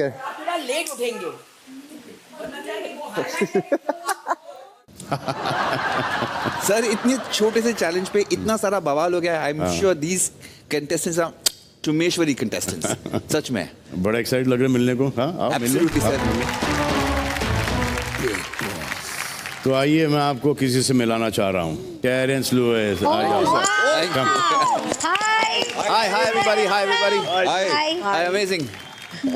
थोड़ा लेट उठेंगे। सर इतने छोटे से चैलेंज पे इतना सारा बवाल हो गया। I am sure these contestants are टुमेश्वरी कंटेस्टेंट्स। सच में बड़ा एक्साइटेड लग रहा है मिलने को। हाँ आप एब्सोल्युटली सर। तो आइए मैं आपको किसी से मिलाना चाह रहा हूँ। टेरेंस लुइस आ जाओ sir. Hi everybody. Hi everybody. Hi. Amazing.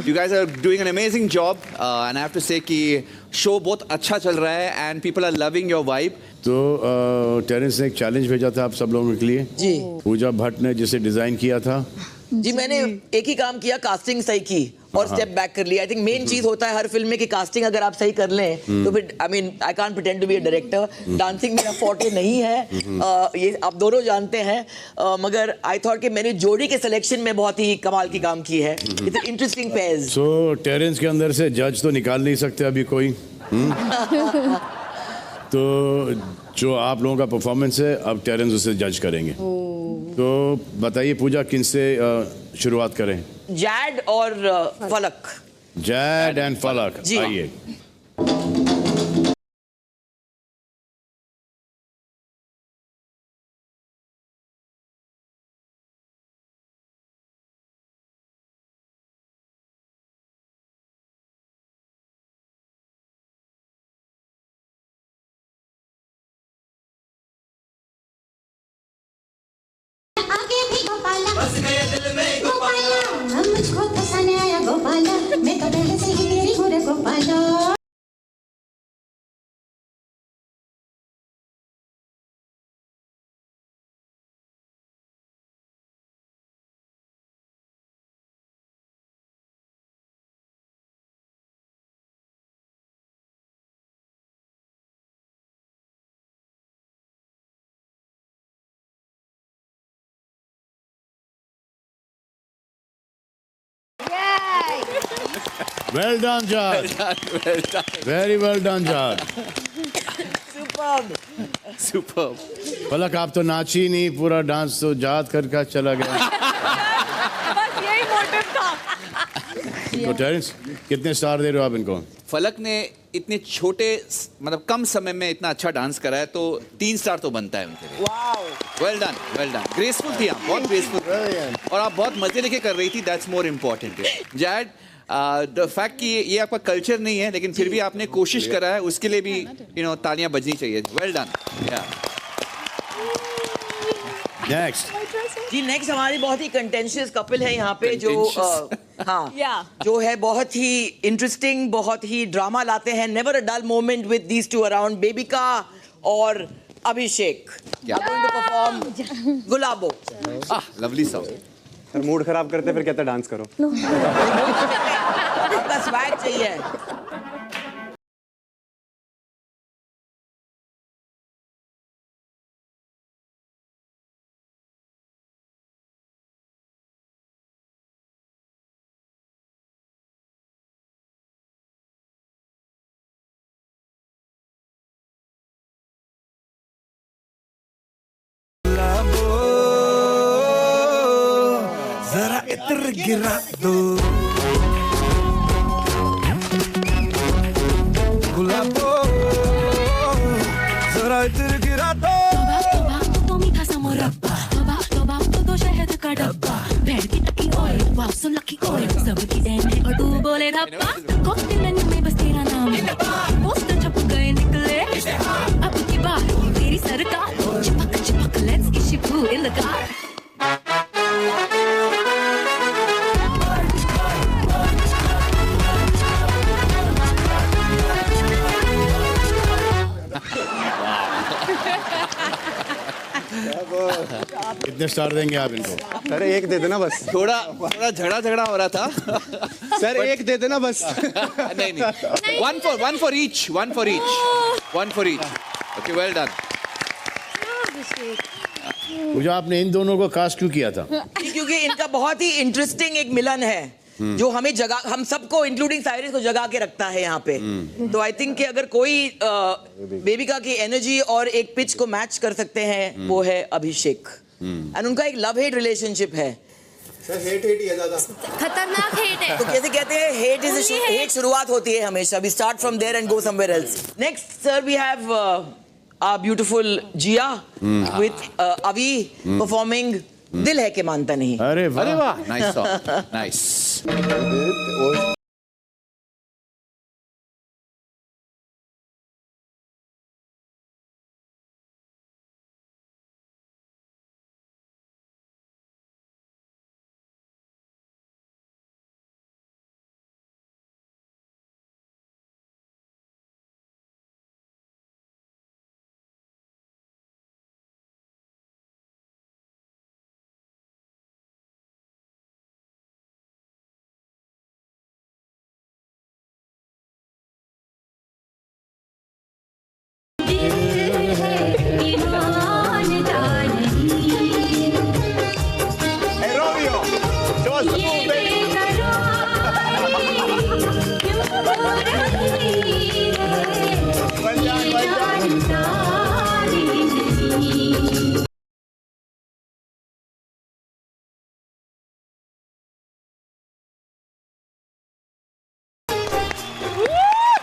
You guys are doing an amazing job and I have to say कि शो बहुत अच्छा चल रहा है and people are loving your vibe. तो टेरेंस ने एक चैलेंज भेजा था आप सब लोगों के लिए जी। पूजा भट्ट ने जिसे डिजाइन किया था। जी मैंने एक ही काम किया, कास्टिंग सही की और स्टेप बैक कर लिया। आई थिंक मेन चीज होता है हर फिल्म में कि कास्टिंग अगर आप सही कर लें तो फिर I mean I can't pretend to be a director. Dancing मेरा फॉर्टे नहीं है, ये आप दोनों जानते हैं, मगर आई थॉट कि मैंने जोड़ी के सिलेक्शन में बहुत ही कमाल की काम की है। It's interesting pairs. So Terence के अंदर से जज तो निकाल नहीं सकते अभी कोई। तो जो आप लोगों का परफॉर्मेंस है अब टेरेंस उसे जज करेंगे। तो बताइए पूजा किन से शुरुआत करें? जैड और फलक। जैड एंड फलक आइए। बस गए दिल में गोपाला, मुझको पसंद आया गोपाला, मैं तो पहले से ही तेरी हूँ रे Gopala. Well done, Jad. Well done. Very well done, Jad. Superb. Superb. फलक आप तो नाची नहीं, पूरा डांस तो जाद कर चला गया। बस यही मोटिव था। तो टेरेंस कितने स्टार दे रहे हो आप इनको? फलक ने इतने छोटे मतलब कम समय में इतना अच्छा डांस करा है तो 3 स्टार तो बनता है उनके लिए। Wow. Well done, well done. Graceful थी आप, बहुत ग्रेसफुल और आप बहुत मजे लेके कर रही थी। That's more important. Z the fact कि ये आपका कल्चर नहीं है लेकिन फिर भी आपने कोशिश करा है, उसके लिए भी तालियां बजनी चाहिए। Well done. नेक्स्ट जी नेक्स्ट हमारी बहुत ही कंटेंशियस कपल है यहाँ पे जो हाँ Yeah. जो है बहुत ही इंटरेस्टिंग, बहुत ही ड्रामा लाते हैं। Never a dull moment with these two around. Bebika और Abhishek perform Gulabo. Lovely song. Sir mood खराब करते फिर कहते डांस करो। आपका स्वैग चाहिए। जरा इतर गिरा दो गुलाबो, जरा इतर गिरा दो। तो मीठा सा मुरब्बा, तोबा तो शहद का डब्बा, भेड़ की टकी ओए, वाव सो लकी ओए, सबकी देन है और तू बोले धप्पा। कॉकटेल मेन्यू में बस तेरा नाम है, पोस्टर छप गए निकले, अब की बार तेरी सरकार, चिपक चिपक let's issue in the car. कितने स्टार देंगे आप इनको? सर एक दे देना बस। थोड़ा झगड़ा हो रहा था। सर एक दे देना बस। नहीं। One for each. Okay, well done. पूजा आपने इन दोनों को कास्ट क्यों किया था? क्योंकि इनका बहुत ही इंटरेस्टिंग एक मिलन है जो हमें हम सबको इंक्लूडिंग साइरस को जगा के रखता है यहाँ पे। तो आई थिंक कि अगर कोई बेबिका की एनर्जी और एक पिच को मैच कर सकते हैं वो है अभिषेक। एंड उनका एक लव हेट रिलेशनशिप है। हेट ही है ज्यादा। खतरनाक हेट है। तो कैसे कहते हैं हेट इज हेट शुरुआत होती है हमेशा. We start from there and go somewhere else. Next, sir, we have our beautiful Jia with Avi performing दिल है के मानता नहीं. अरे अरे वाह वाह, नाइस सॉन्ग, नाइस.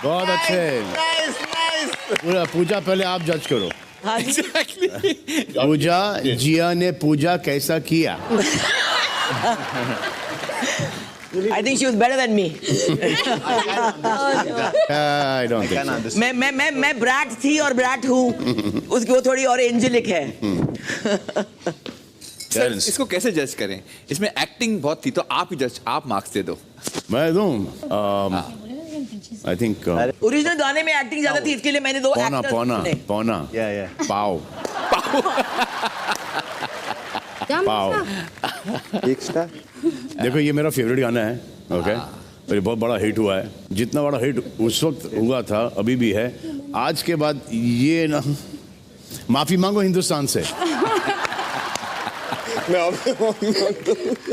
बहुत अच्छे. पूजा पहले आप जज करो. Exactly. पूजा, जिया ने पूजा कैसा किया? I think she was better than me. I don't think so. मैं ब्रैट थी और ब्रैट हूँ. उसकी वो थोड़ी और एंजेलिक है. सर, इसको कैसे जज करें? इसमें एक्टिंग बहुत थी, तो आप ही जज, आप मार्क्स दे दो. मैं दूं. I think ओरिजिनल गाने में एक्टिंग ज्यादा थी, इसके लिए मैंने दो पौना एक्टर्स पौना चुने. पौना पाव पाव. एक स्टार। देखो ये मेरा फेवरेट गाना है. ओके, और ये बहुत बड़ा हिट हुआ है. जितना बड़ा हिट उस वक्त हुआ था अभी भी है. आज के बाद ये ना माफी मांगो हिंदुस्तान से.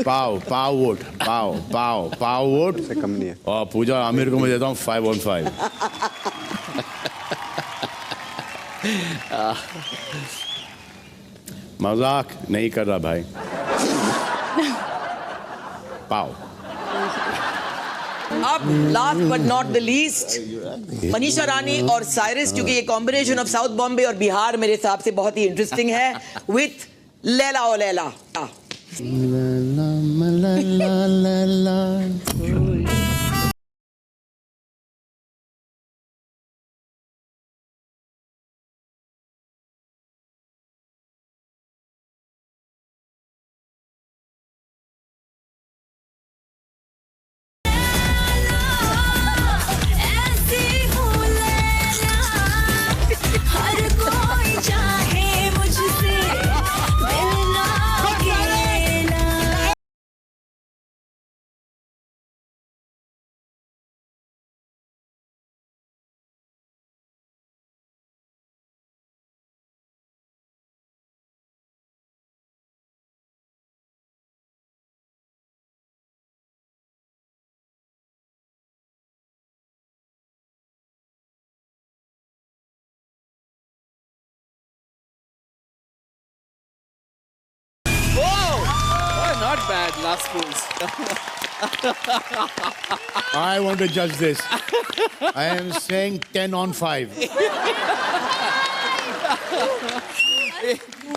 पाव पाव वोट पाव वोट से कम नहीं है. और पूजा आमिर को मैं देता हूँ 5 on 5. मजाक नहीं कर रहा भाई. पाव. अब last but not the least, Manisha Rani और साइरस, क्योंकि ये कॉम्बिनेशन ऑफ साउथ बॉम्बे और बिहार मेरे हिसाब से बहुत ही इंटरेस्टिंग है. With Laila o Laila. Not bad, last fools. I want to judge this. I am saying 10 on 5.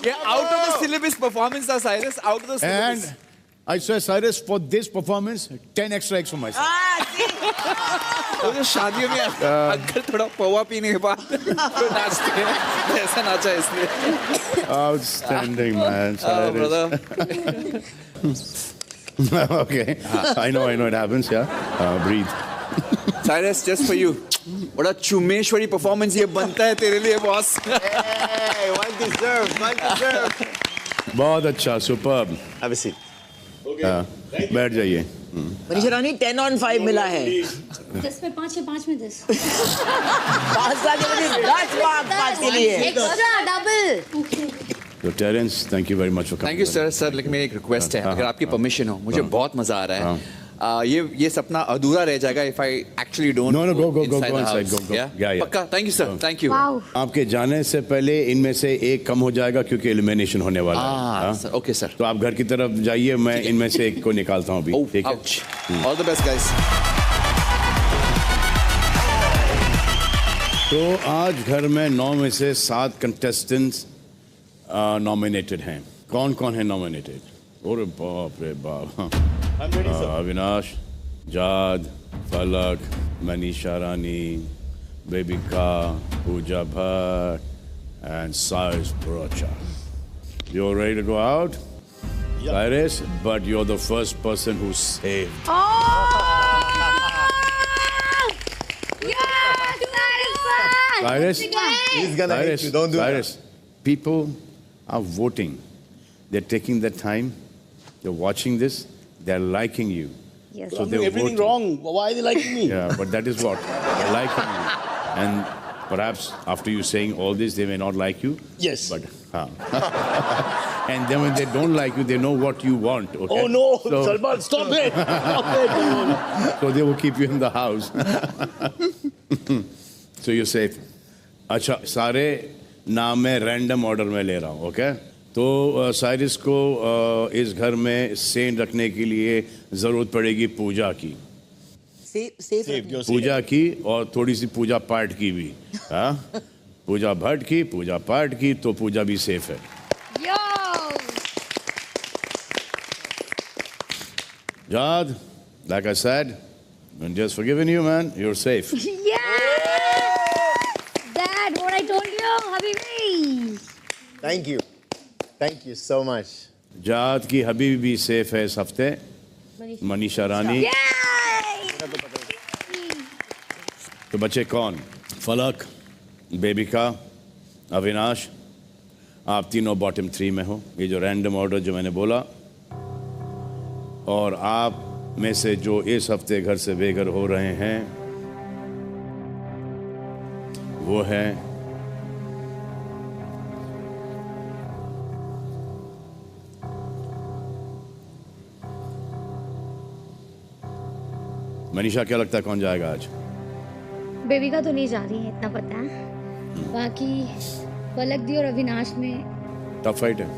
Yeah, out of the syllabus performance था Cyrus, out of the syllabus. And I swear, Cyrus, for this performance, 10 extra eggs for myself. तो जो शादियों में अगर थोड़ा पौवा पीने के बाद तो नाचते हैं, ऐसा नाचा इसलिए. Outstanding, man. Oh, Cyrus. brother. Okay. I know it happens, yeah. Breathe. Cyrus, just for you. बड़ा चुमेश्वरी परफॉर्मेंस ये बनता है तेरे लिए बॉस. Hey, well deserved. बहुत अच्छा, superb. Have a seat. बैठ जाइए. मनीषा रानी 10 on 5 मिला है. 10 में 5 है, 5 में 10. 5 साल के लिए 10 मार्क्स के लिए. Extra double. So Terence, thank you very much for coming. Thank you sir. Sir लेकिन मेरी एक रिक्वेस्ट है, अगर आपकी परमिशन हो, मुझे बहुत मजा आ रहा है. ये सपना अधूरा रह जाएगा if I actually don't No, go inside the inside, house. go. Yeah. पक्का, thank you sir, thank you. आपके जाने से पहले इनमें से एक कम हो जाएगा क्योंकि एलिमिनेशन होने वाला है हाँ? Sir, okay sir. तो आप घर की तरफ जाइए, मैं इनमें से एक को निकालता हूँ अभी, Oh, ठीक है? ouch. All the best guys. तो आज घर में 9 में से 7 कंटेस्टेंट्स नॉमिनेटेड हैं. कौन कौन है नॉमिनेटेड? अरे बाप रे बाप. अविनाश, जाद, फलक, मनीषा रानी, बेबिका, Pooja Bhatt and Cyrus Brocha. You're ready to go out? Cyrus, but you're the first person who's saved. Cyrus, He's gonna hate you. Don't do Cyrus, people are voting. They're taking their time. They're watching this. They're liking you. Yes. So they're everything voting. wrong. Why are they liking me? Yeah, but that is what they're liking you. And perhaps after you saying all this, they may not like you. Yes. But and then when they don't like you, they know what you want. Okay? Oh no, So, Salman, stop it! Stop it! so they will keep you in the house. So you're safe. अच्छा, सारे नाम मैं random order में ले रहा हूँ, okay? तो Cyrus को इस घर में सेन रखने के लिए ज़रूरत पड़ेगी पूजा की. पूजा की और थोड़ी सी पूजा पाठ की भी. हाँ? पूजा भट्ट की, पूजा पाठ की, तो पूजा भी सेफ है. Jad, like I said, I'm just forgiving you, man. You're safe. Dad, what I told you, Habibi. Thank you. Thank you so much. जाद की हबीबी भी सेफ है इस हफ्ते. मनीषा रानी. तो बचे कौन? फलक, बेबिका, अविनाश. आप तीनों बॉटम 3 में हो. ये जो रैंडम ऑर्डर जो मैंने बोला. और आप में से जो इस हफ्ते घर से बेघर हो रहे हैं वो है मनीषा. क्या लगता है कौन जाएगा आज? बेबी का तो नहीं जा रही है, इतना पता है. बाकी पलक दी और अविनाश में टफ फाइट है.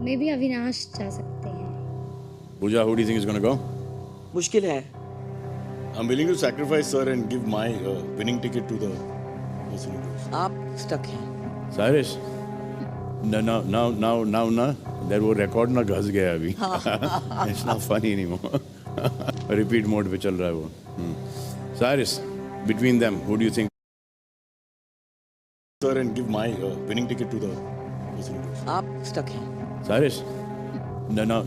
मे भी अविनाश जा सकते हैं. पूजा, who do you think is going to go? मुश्किल है. I'm willing to sacrifice, sir, and give my winning ticket to the person who goes. आप स्टक हैं. Cyrus, now, that वो रिकॉर्ड ना घस गया अभी. It's not funny anymore. Repeat mode पे चल रहा है वो. Cyrus, between them, who do you think? Sir, and give my winning ticket to the person who goes. आप स्टक हैं. Cyrus, now,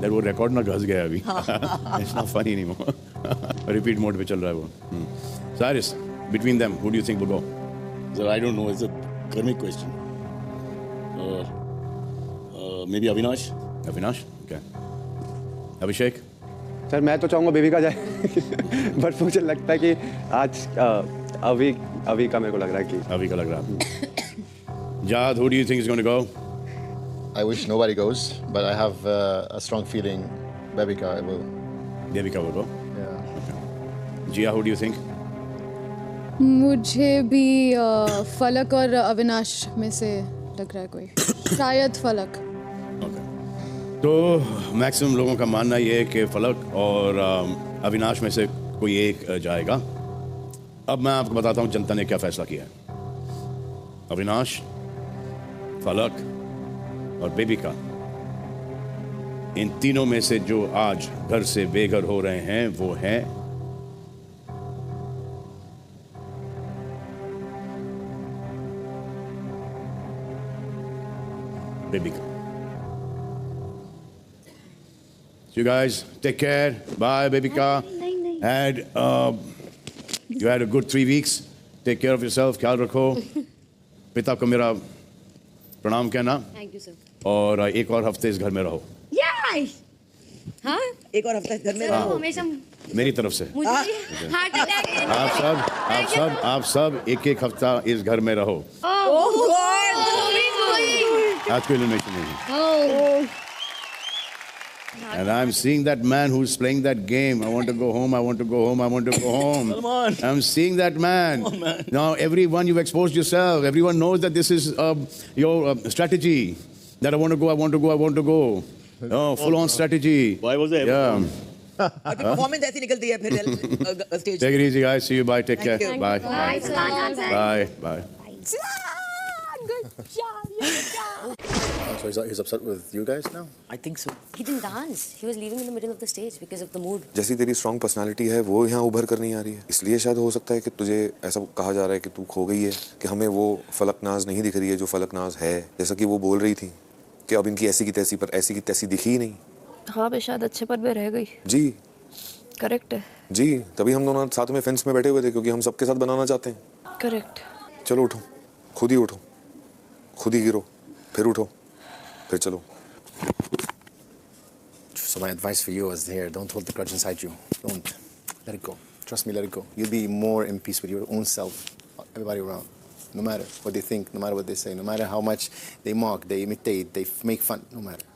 that वो रिकॉर्ड ना घस गया अभी. It's not funny anymore. Repeat mode पे चल रहा है वो. Cyrus, between them, who do you think will go? Sir, I don't know. It's a karmic question. Maybe Avinash. Avinash? Okay. Abhishek? Sir मैं तो चाहूँगा बेबी का जाए बट मुझे लगता है कि आज अभी का मेरे को लग रहा है कि अभी का लग रहा है. Jad, who do you think is going to go? I wish nobody goes, but I have a strong feeling Bebika will. Devika will go. Yeah. Okay. Jia, who do you think? मुझे भी फलक और अविनाश में से लग रहा है कोई. शायद फलक. Okay. तो मैक्सिमम लोगों का मानना ये है कि फलक और अविनाश में से कोई एक जाएगा. अब मैं आपको बताता हूँ जनता ने क्या फैसला किया है. अविनाश, फलक और बेबिका, इन तीनों में से जो आज घर से बेघर हो रहे हैं वो हैं बेबिका. So you guys take care. Bye, Bebika. You had a good 3 weeks. Take care of yourself. ख्याल रखो. पिता को मेरा प्रणाम कहना. Thank you sir. और एक और हफ्ते इस घर में रहो. हाँ, एक और हफ्ता घर में सर रहो. हमेशा मेरी तरफ से. मुझे हार्ट अटैक. आप सब एक हफ्ता इस घर में रहो. आज कोई एलिमिनेशन नहीं है. And I'm seeing that man who's playing that game. I want to go home, I want to go home, I want to go home. Salman. I'm seeing that man. Now, everyone, you've exposed yourself. Everyone knows that this is your strategy. That I want to go, I want to go, I want to go. Oh, full-on strategy. Why was I? Yeah. Performance ऐसी निकलती है फिर stage Take it easy, guys. See you. Bye. Take care. Thank you. Bye. Bye, sir. Bye. Bye. So he's upset with you guys now? I think so He didn't dance. He was leaving in the middle of the stage because of the mood. जैसी तेरी strong personality है वो यहाँ उभर कर नहीं आ रही है, इसलिए शायद हो सकता है कि तुझे ऐसा कहा जा रहा है कि तू खो गई है, कि हमें वो फलकनाज नहीं दिख रही है जो फलकनाज है, जैसा कि वो बोल रही थी कि अब इनकी ऐसी की तैसी पर ऐसी की तैसी दिखी ही नहीं। हाँ बे शायद अच्छे पर भी रह गई। जी करेक्ट है। जी, तभी हम दोनों साथ में फेंस में बैठे हुए थे, क्योंकि हम सबके साथ बनाना चाहते हैं। करेक्ट। चलो उठो, खुद ही उठो, खुद ही गिरो, फिर उठो, फिर चलो। So my advice for you is here, don't hold the grudge inside you. Don't. Let it go. Trust me, let it go. You'll be more in peace with your own self, everybody around. No matter what they think, no matter what they say, no matter how much they mock, they imitate, they make fun, no matter.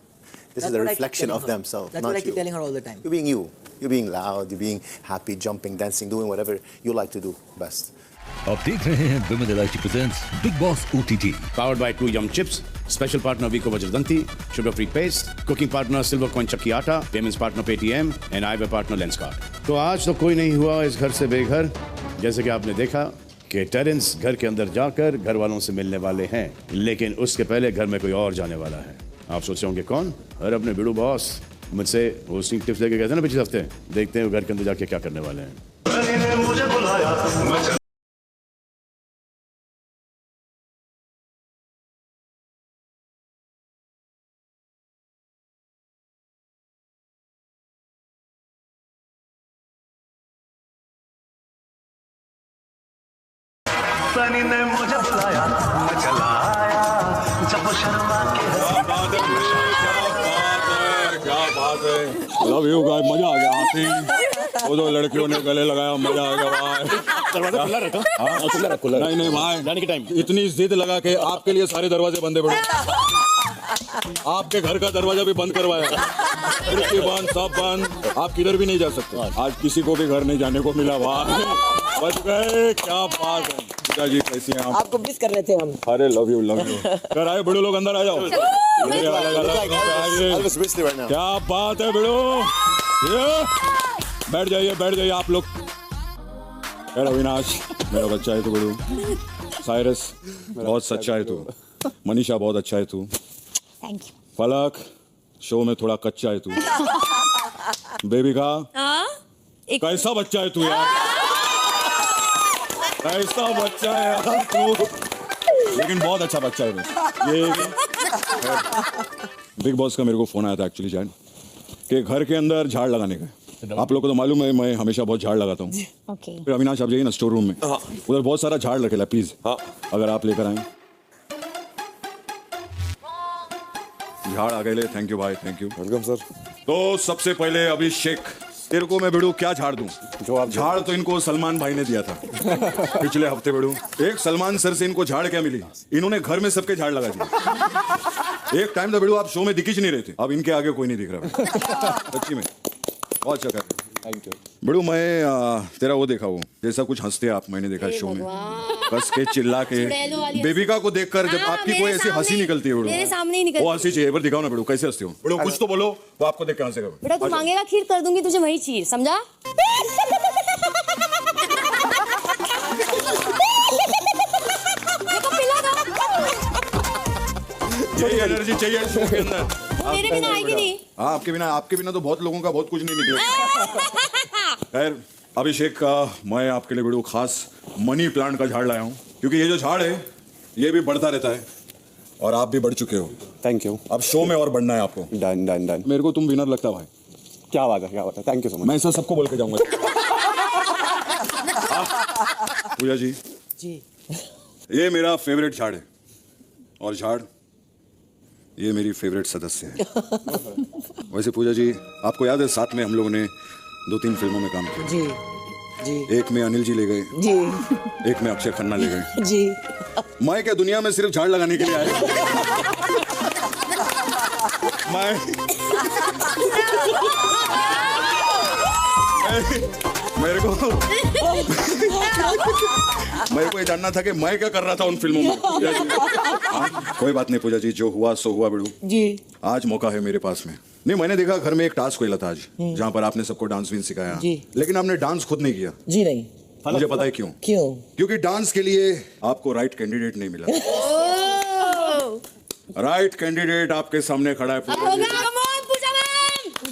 This is a reflection of themselves, That's not what I keep you. telling her all the time. You're being you. You're being loud, you're being happy, jumping, dancing, doing whatever you like to do best. आप देख रहे हैं Women Elite presents Big Boss OTT. Powered by 2 Yum Chips. Special partner Vico Vajradanti. Sugar-free paste. Cooking partner Silver Coin Chakki Atta. Payments partner Paytm. And eyewear partner Lenskart. तो आज तो कोई नहीं हुआ इस घर से बेघर, जैसे कि आपने देखा कि टेरेंस घर के अंदर जाकर घर वालों से मिलने वाले हैं, लेकिन उसके पहले घर में कोई और जाने वाला है। आप सोच रहे होंगे कौन? अरे अपने बिड़ू बॉस मुझसे होस्टिंग टिप्स लेके गए थे ना पिछले हफ्ते। देखते हैं वो घर के अंदर जाके क्या करने वाले हैं। सनी ने मुझे बुलाया, मैं चला आया, जब शर्मा के क्या बात है, लव यू गाइस, मजा आ गया आते ही। वो दो लड़कियों ने गले लगाया, मजा आ गया भाई। दरवाजा खुला रखा? हाँ खुला। नहीं भाई, जाने के टाइम इतनी जिद लगा के आपके लिए सारे दरवाजे बंद है बड़े। आपके घर का दरवाजा भी बंद करवाया, खिड़की बंद, सब बंद। आप किधर भी नहीं जा सकते। आज किसी को भी घर नहीं जाने को मिला भाई, बच गए। क्या बात है। जी कैसी हैं आप? आपको मिस कर रहे थे हम। अरे लव यू। कर आए बड़े लोग, अंदर आ जाओ। क्या बात है बड़ो, बैठ जाइए आप लोग। अविनाश मेरा बच्चा है तू, बड़ो साइरस बहुत सच्चा है तू, मनीषा बहुत अच्छा है तू, थैंक यू। फलक शो में थोड़ा कच्चा है तू, बेबिका कैसा बच्चा है तू यार, कैसा बच्चा है यार तू, लेकिन बहुत अच्छा बच्चा है। ये बिग बॉस का मेरे को फोन आया था एक्चुअली शायद, कि घर के अंदर झाड़ लगाने का। आप लोगों को तो मालूम है मैं हमेशा बहुत झाड़ लगाता हूँ। फिर अविनाश आप जाइए ना स्टोर रूम में, उधर बहुत सारा झाड़ रखेला, प्लीज अगर आप लेकर आए। झाड़ आ गए, थैंक यू भाई, थैंक यू, वेलकम सर। तो सबसे पहले अभिषेक तेरे को मैं बेड़ू क्या झाड़ दूं? जो आप झाड़ तो इनको सलमान भाई ने दिया था पिछले हफ्ते। बेड़ू एक सलमान सर से इनको झाड़ क्या मिली, इन्होंने घर में सबके झाड़ लगा दिए। एक टाइम था बेड़ू आप शो में दिख ही नहीं रहे थे, अब इनके आगे कोई नहीं दिख रहा सच्ची में। बहुत अच्छा कर, थैंक यू बेड़ू। मैं तेरा वो देखा, वो जैसा कुछ हंसते आप मैंने देखा शो में, कस के चिल्ला के। बेबिका को देखकर जब आपकी कोई ऐसी हंसी निकलती है बेड़ू, मेरे सामने ही निकलती है। वो हंसी चाहिए, एक बार दिखाओ ना बेड़ू कैसे हंसते हो। बेड़ू कुछ तो बोलो, वो आपको देख के हंसेगा। बेटा तू मांगेगा खीर, कर दूंगी तुझे वही खीर, समझा? यही एनर्जी चाहिए शो के अंदर। मेरे बिना आएगी नहीं। हाँ आपके बिना तो बहुत लोगों का बहुत कुछ नहीं निकलेगा। खैर अभिषेक का मैं आपके लिए वीडियो खास मनी प्लांट का झाड़ लाया हूँ, क्योंकि ये जो झाड़ है ये भी बढ़ता रहता है और आप भी बढ़ चुके हो। Thank you. अब शो में और बढ़ना है आपको। Done done done. मेरे को तुम विनर लगता भाई। क्या बात है, क्या बात है, थैंक यू सो मच। मैं ऐसा सबको बोल के जाऊंगा। पूजा जी, ये मेरा फेवरेट झाड़ है, और झाड़ ये मेरी फेवरेट सदस्य है। वैसे पूजा जी आपको याद है साथ में हम लोगों ने 2-3 फिल्मों में काम किया। जी जी। एक में अनिल जी ले गए जी, एक में अक्षय खन्ना ले गए जी। मैं क्या दुनिया में सिर्फ झाड़ लगाने के लिए आया? मेरे को ये जानना था कि मैं क्या कर रहा था उन फिल्मों में। कोई बात नहीं पूजा जी, जो हुआ सो हुआ बिड़ू जी। आज मौका है मेरे पास में। नहीं, मैंने देखा घर में एक टास्क हुआ था आज, जहाँ पर आपने सबको डांस भी सिखाया, लेकिन आपने डांस खुद नहीं किया। जी नहीं। मुझे पता है क्यों। क्योंकि डांस के लिए आपको राइट कैंडिडेट नहीं मिला। राइट कैंडिडेट आपके सामने खड़ा है।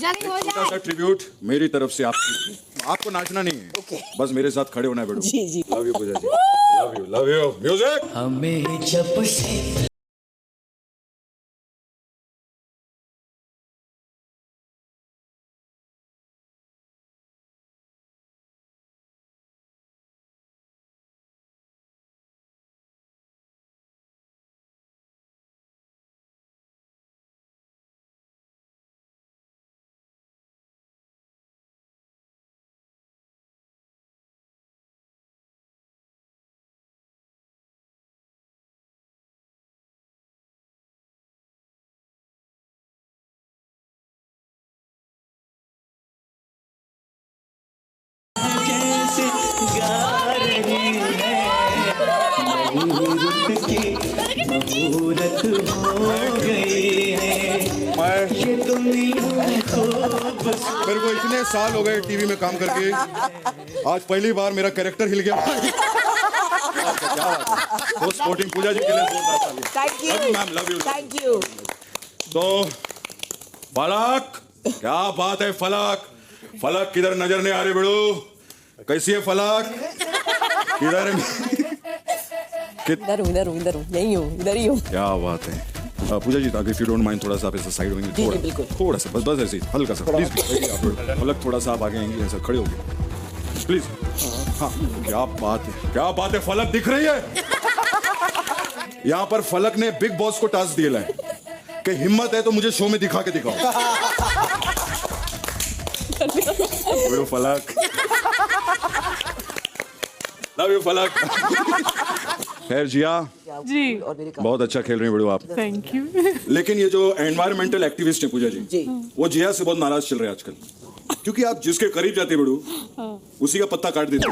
छोटा सा ट्रिब्यूट मेरी तरफ से आपको नाचना नहीं है, बस मेरे साथ खड़े होना है बेटू। जी जी। Love you Pooja ji, love you music. हमें जब से मेरे को इतने साल हो गए टीवी में काम करके, आज पहली बार मेरा कैरेक्टर हिल गया। तो स्पोर्टिंग पूजा जी के लिए thank you ma'am, love you, thank you. तो फलक, क्या बात है फलक, फलक किधर नजर नहीं आ रही बेड़ू, कैसी है फलक, किधर इधर हूँ, यही हूँ, इधर ही हूँ। क्या बात है। पूजा जी, इफ यू डोंट माइंड थोड़ा सा आप ऐसा साइड होंगे, थोड़ा सा, बस ऐसे ही हल्का सा, प्लीज। फलक थोड़ा सा आप आगे आएंगे, ऐसा खड़े होंगे प्लीज। हाँ, क्या बात है, क्या बात है, फलक दिख रही है। यहाँ पर फलक ने बिग बॉस को टास्क दिया है कि हिम्मत है तो मुझे शो में दिखा के दिखाओ। फलक, लव यू फलक। खैर जिया जी, बहुत अच्छा खेल रही हैं बेड़ू आप, थैंक यू। लेकिन ये जो एनवायरमेंटल एक्टिविस्ट हैं पूजा जी, वो जिया से बहुत नाराज चल रहे हैं आजकल, क्योंकि आप जिसके करीब जाते बेड़ू उसी का पत्ता काट देते।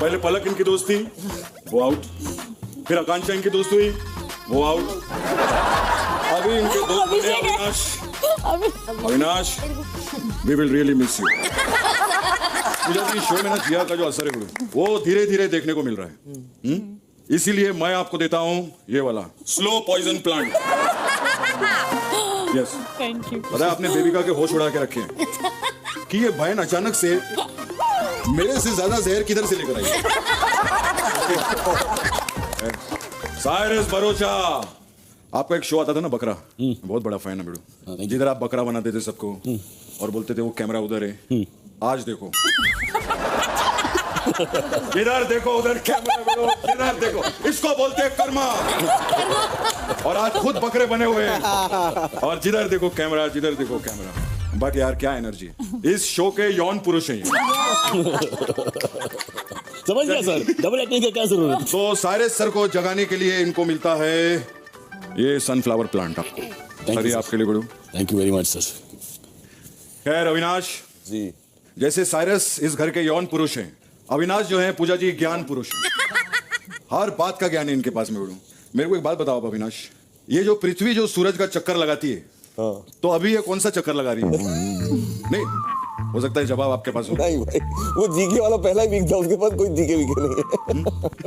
पहले पलक इनकी दोस्त थी, वो आउट, फिर आकांक्षा इनकी दोस्त हुई, वो आउट, अभी इनके दोस्त बने Avinash. We will really miss you. Pooja ji, show में ना जिया का जो असर है बेड़ू, वो धीरे धीरे देखने को मिल रहा है। इसीलिए मैं आपको देता हूं ये वाला slow poison plant. Yes, thank you. पता है आपने बेबिका के होश उड़ा के रखे हैं कि ये बहन अचानक से मेरे से ज्यादा जहर किधर से लेकर आई। साइरस भरोचा, आपका एक शो आता था ना बकरा, बहुत बड़ा फैन है बेड़ू, जिधर आप बकरा बनाते थे सबको और बोलते थे वो कैमरा उधर है, आज देखो इधर देखो, उधर कैमरा बेड़ू, इधर देखो, इसको बोलते हैं कर्मा। और आज खुद बकरे बने हुए हैं, और जिधर देखो कैमरा, जिधर देखो कैमरा। बट यार क्या एनर्जी, इस शो के यौन पुरुष हैं। समझ गया सर, डबल एक्टिंग की क्या जरूरत है। तो साइरस सर को जगाने के लिए इनको मिलता है ये सनफ्लावर प्लांट। आपको सर, आपके लिए बेड़ू, thank you very much sir. खैर अविनाश जी, जैसे साइरस इस घर के यौन पुरुष हैं, अविनाश जो है पूजा जी ज्ञान पुरुष हैं। हर बात का ज्ञान है इनके पास में बेड़ू। मेरे को एक बात बताओ अविनाश, ये जो पृथ्वी जो सूरज का चक्कर लगाती है, तो अभी ये कौन सा चक्कर लगा रही है? नहीं हो सकता है जवाब आपके पास हो। नहीं भाई, वो जीके वाला पहला ही वीक था, उसके पास कोई जीके वीके नहीं है।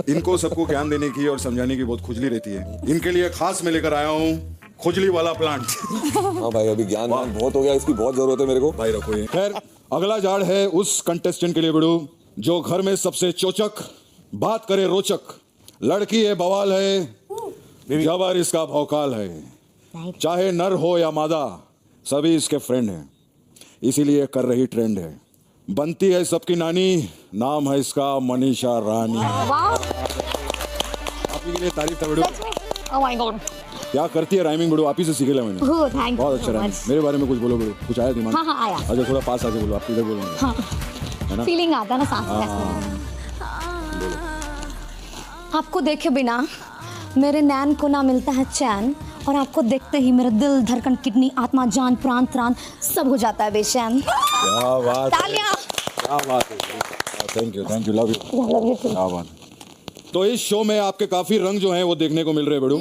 इनको सबको ज्ञान देने की और समझाने की बहुत खुजली रहती है। इनके लिए खास मैं लेकर आया हूँ खुजली वाला प्लांट। हाँ भाई, अभी ज्ञान बहुत हो गया, इसकी बहुत जरूरत है मेरे को। भाई रखो ये। खैर अगला झाड़ है उस कंटेस्टेंट के लिए बेड़ू जो घर में सबसे चोचक, बात करे रोचक, लड़की है बवाल है, जबर इसका भौकाल है, चाहे नर हो या मादा सभी इसके फ्रेंड हैं, इसीलिए कर रही ट्रेंड है, बनती है सबकी नानी, नाम है इसका मनीषा रानी। आपके लिए तारीफ था बेड़ू। ओह माय गॉड, क्या करती है राइमिंग बेड़ू, आप ही से सीखे ला मैंने। ओह थैंक यू, बहुत अच्छा राइमिंग। मेरे बारे में कुछ बोलो बेड़ू, कुछ आया दिमाग? हाँ आया। अच्छा थोड़ा पास आके बोलो, आप किधर बोलेंगे? हाँ, है ना, फीलिंग आता ना सांस। आपको देखे बिना मेरे नैन को ना मिलता है चैन, और आपको देखते ही मेरा दिल, धड़कन, किडनी, आत्मा, जान, प्राण, त्राण सब हो जाता है बेचैन। क्या बात, तालियां। क्या बात है, थैंक यू, लव यू। क्या बात। तो इस शो में आपके काफी रंग जो हैं वो देखने को मिल रहे हैं बेड़ू।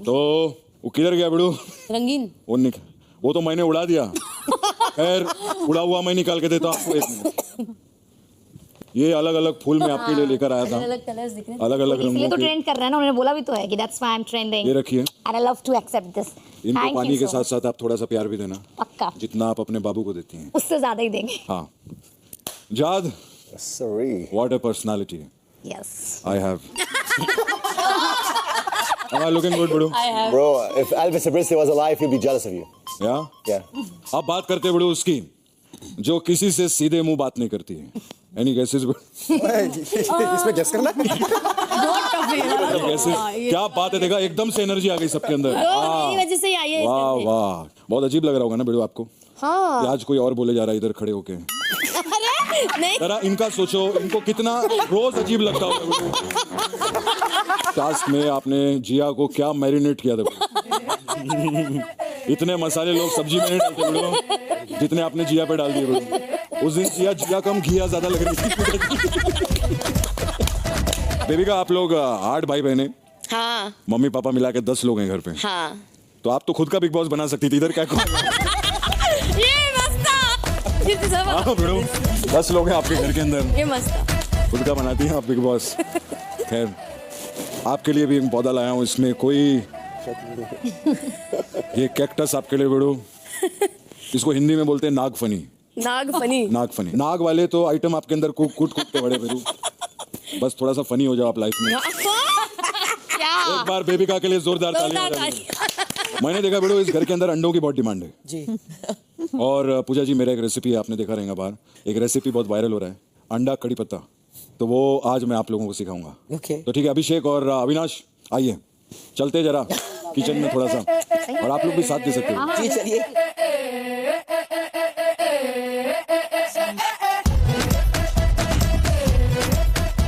तो वो किधर गया बेड़ू? रंगीन। वो तो मैंने उड़ा दिया। खैर उड़ा हुआ मैं निकाल के देता आपको। एक मिनट, ये अलग अलग फूल में आपके लिए लेकर आया था। अलग कलर्स दिख रहे हैं। अलग अलग रंगों ये तो के। ट्रेंड कर रहा है ना, उन्होंने बोला भी तो है कि that's why I am trending. ये रखिए। And I love to accept this. इनको पानी के साथ साथ आप थोड़ा सा प्यार भी देना, पक्का, जितना आप अपने बाबू को देती हैं उससे ज्यादा ही देंगे। हाँ। जाद, what a personality. Yes, I have. Am I looking good, bro? I have. Bro, if Elvis Presley was alive, he'd be jealous of you. Yeah? Yeah. अब बात करते हैं बड़ू उसकी जो किसी से सीधे मुंह बात नहीं करती है। Any guesses? इसमें guess करना? क्या बात है, देखा एकदम से एनर्जी आ गई सबके अंदर। मेरी वजह से ही आई है। वाह वाह, बहुत अजीब लग रहा होगा ना बेड़ू आपको। हाँ। कि आज कोई और बोले जा रहा है इधर खड़े होके। नहीं। जरा इनका सोचो, इनको कितना रोज अजीब लगता होगा। टास्क में आपने जिया को क्या मैरिनेट किया था? इतने मसाले लोग सब्जी में नहीं डालते बेड़ू जितने आपने जिया पे डाल दिए बेड़ू। उस दिन जिया कम, घिया ज्यादा लग रही थी। बेबी का आप लोग 8 भाई बहने। हाँ। मम्मी पापा मिला के 10 लोग हैं घर पे। हाँ। तो आप तो खुद का बिग बॉस बना सकती थी, इधर क्या हाँ बेड़ू, 10 लोग हैं आपके घर के अंदर। ये मस्त। खुद का बनाती हैं आप बिग बॉस। खैर आपके लिए भी एक पौधा लाया हूँ, इसमें कोई ये कैक्टस आपके लिए बेड़ू। इसको हिंदी में बोलते हैं नागफनी। नागफनी। नागफनी। नाग वाले तो आइटम आपके अंदर कूट के बड़े बेड़ू। बस थोड़ा सा फनी हो जाओ आप लाइफ में। क्या? एक बार बेबिका के लिए जोरदार तालियां। मैंने देखा बेड़ू इस घर के अंदर अंडों की बहुत डिमांड है जी। और पूजा जी, मेरा एक रेसिपी है, आपने देखा रहेगा बाहर, एक रेसिपी बहुत वायरल हो रहा है, अंडा कड़ी पत्ता। तो वो आज मैं आप लोगों को सिखाऊंगा। Okay. तो ठीक है, अभिषेक और अविनाश आइए, चलते जरा किचन में थोड़ा सा, और आप लोग भी साथ दे सकते हो। जी चलिए।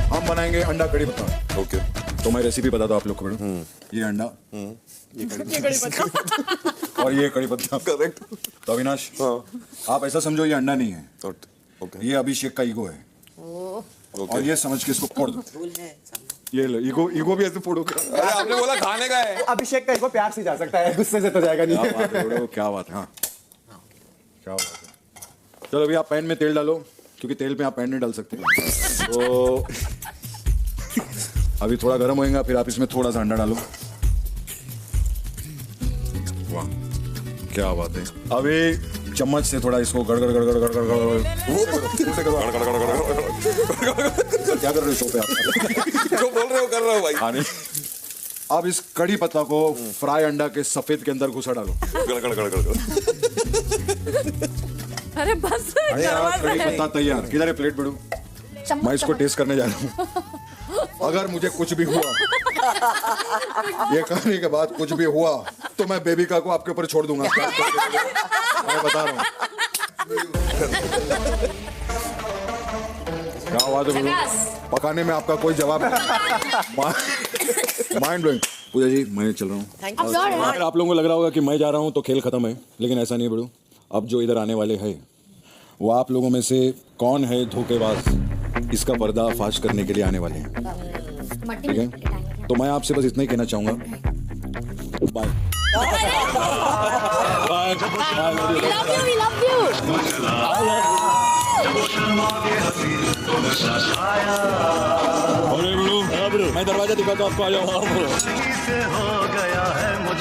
हम बनाएंगे अंडा कड़ी पत्ता। ओके, तो मैं रेसिपी बताता हूँ आप लोग को बेड़ू। ये अंडा, ये कड़ी पत्ता और ये कड़ी पत्ता। करेक्ट। तो अविनाश, आप ऐसा समझो ये अंडा नहीं है, ये अभिषेक का ईगो है। और ये समझ के इसको फोड़ दो। ये लो, ईगो भी ऐसे फोड़ोगे। अरे आपने बोला खाने का है। अभिषेक का ईगो प्यार से जा सकता है, गुस्से से तो जाएगा नहीं। क्या बात है, क्या बात है। हाँ क्या बात है। चलो अभी आप पैन में तेल डालो, क्योंकि तेल पे आप पैन नहीं डाल सकते। तो अभी थोड़ा गर्म होएगा, फिर आप इसमें थोड़ा सा अंडा डालो। वाह क्या बात है। अभी चम्मच से थोड़ा इसको गड़गड़ गड़गड़ गड़गड़ क्या कर रहे हो शो पे आप? जो बोल रहे हो कर रहे हो भाई। हाँ नहीं, अब इस कड़ी पत्ता को फ्राई अंडा के सफेद के अंदर घुसा डालो। गड़गड़ गड़गड़। अरे बस। अरे यार, कड़ी पत्ता तैयार। किधर है प्लेट बेड़ू? मैं इसको टेस्ट करने जा रहा हूँ। अगर मुझे कुछ भी हुआ, ये खाने के बाद कुछ भी हुआ, तो मैं बेबिका को आपके ऊपर छोड़ दूंगा। मैं बता रहा हूँ। क्या बात है बेड़ू, पकाने में आपका कोई जवाब नहीं। Mind blowing. पूजा जी मैं चल रहा हूँ। अगर आप लोगों को लग रहा होगा कि मैं जा रहा हूँ तो खेल खत्म है, लेकिन ऐसा नहीं है बेड़ू। अब जो इधर आने वाले हैं वो आप लोगों में से कौन है धोखेबाज, इसका पर्दा फाश करने के लिए आने वाले हैं। ठीक है, तो मैं आपसे बस इतना ही कहना चाहूंगा, बाय बाय। मैं दरवाजा दिखाता हूँ आपको, आ जाओ।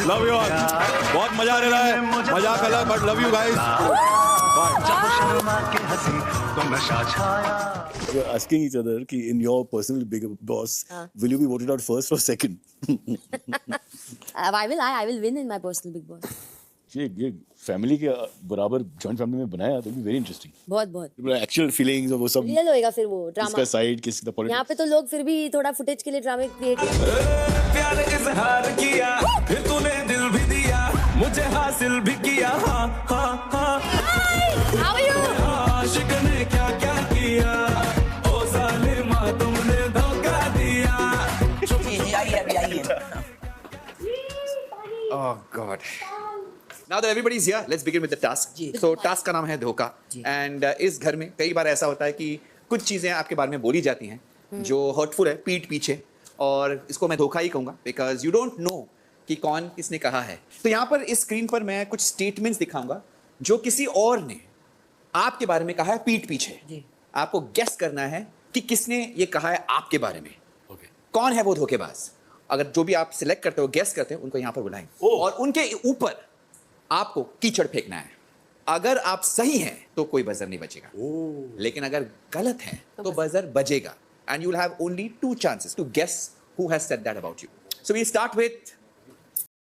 लव यू, बहुत मजा आ रहा है, मजाक अलग, but love you guys. We're asking each other कि in your personal Big Boss, will you be voted out first or second? I will win in my personal Big Boss. ये family के बराबर जॉइंट फैमिली में बनाया तो भी very interesting. बहुत actual feelings और वो सब रियल होएगा फिर वो ड्रामा। किसका साइड किसका पॉलिटिक्स। यहाँ पे तो लोग फिर भी थोड़ा फुटेज के लिए ड्रामे क्रिएट प्यार इजहार किया, फिर तूने दिल भी दिया, मुझे हासिल भी किया। हाँ हाँ हाँ। How are you? आशिक ने क्या क्या किया, ओ जालिमा तुमने धोखा दिया। आइए। Oh God now that everybody is here let's begin with the task so task का नाम है धोखा एंड इस घर में कई बार ऐसा होता है कि कुछ चीजें आपके बारे में बोली जाती हैं जो हर्टफुल है पीठ पीछे और इसको मैं धोखा ही कहूंगा बिकॉज यू डोंट नो कि कौन किसने कहा है तो यहाँ पर इस स्क्रीन पर मैं कुछ स्टेटमेंट्स दिखाऊंगा जो किसी और ने आपके बारे में कहा है पीठ पीछे आपको गेस करना है कि किसने ये कहा है आपके बारे में कौन है वो धोखेबाज अगर जो भी आप सिलेक्ट करते हो गेस करते हो उनको यहाँ पर बुलाएं और उनके ऊपर आपको कीचड़ फेंकना है अगर आप सही हैं तो कोई बजर नहीं बचेगा लेकिन अगर गलत है तो बजर बजेगा and you will have only 2 chances to guess who has said that about you so we start with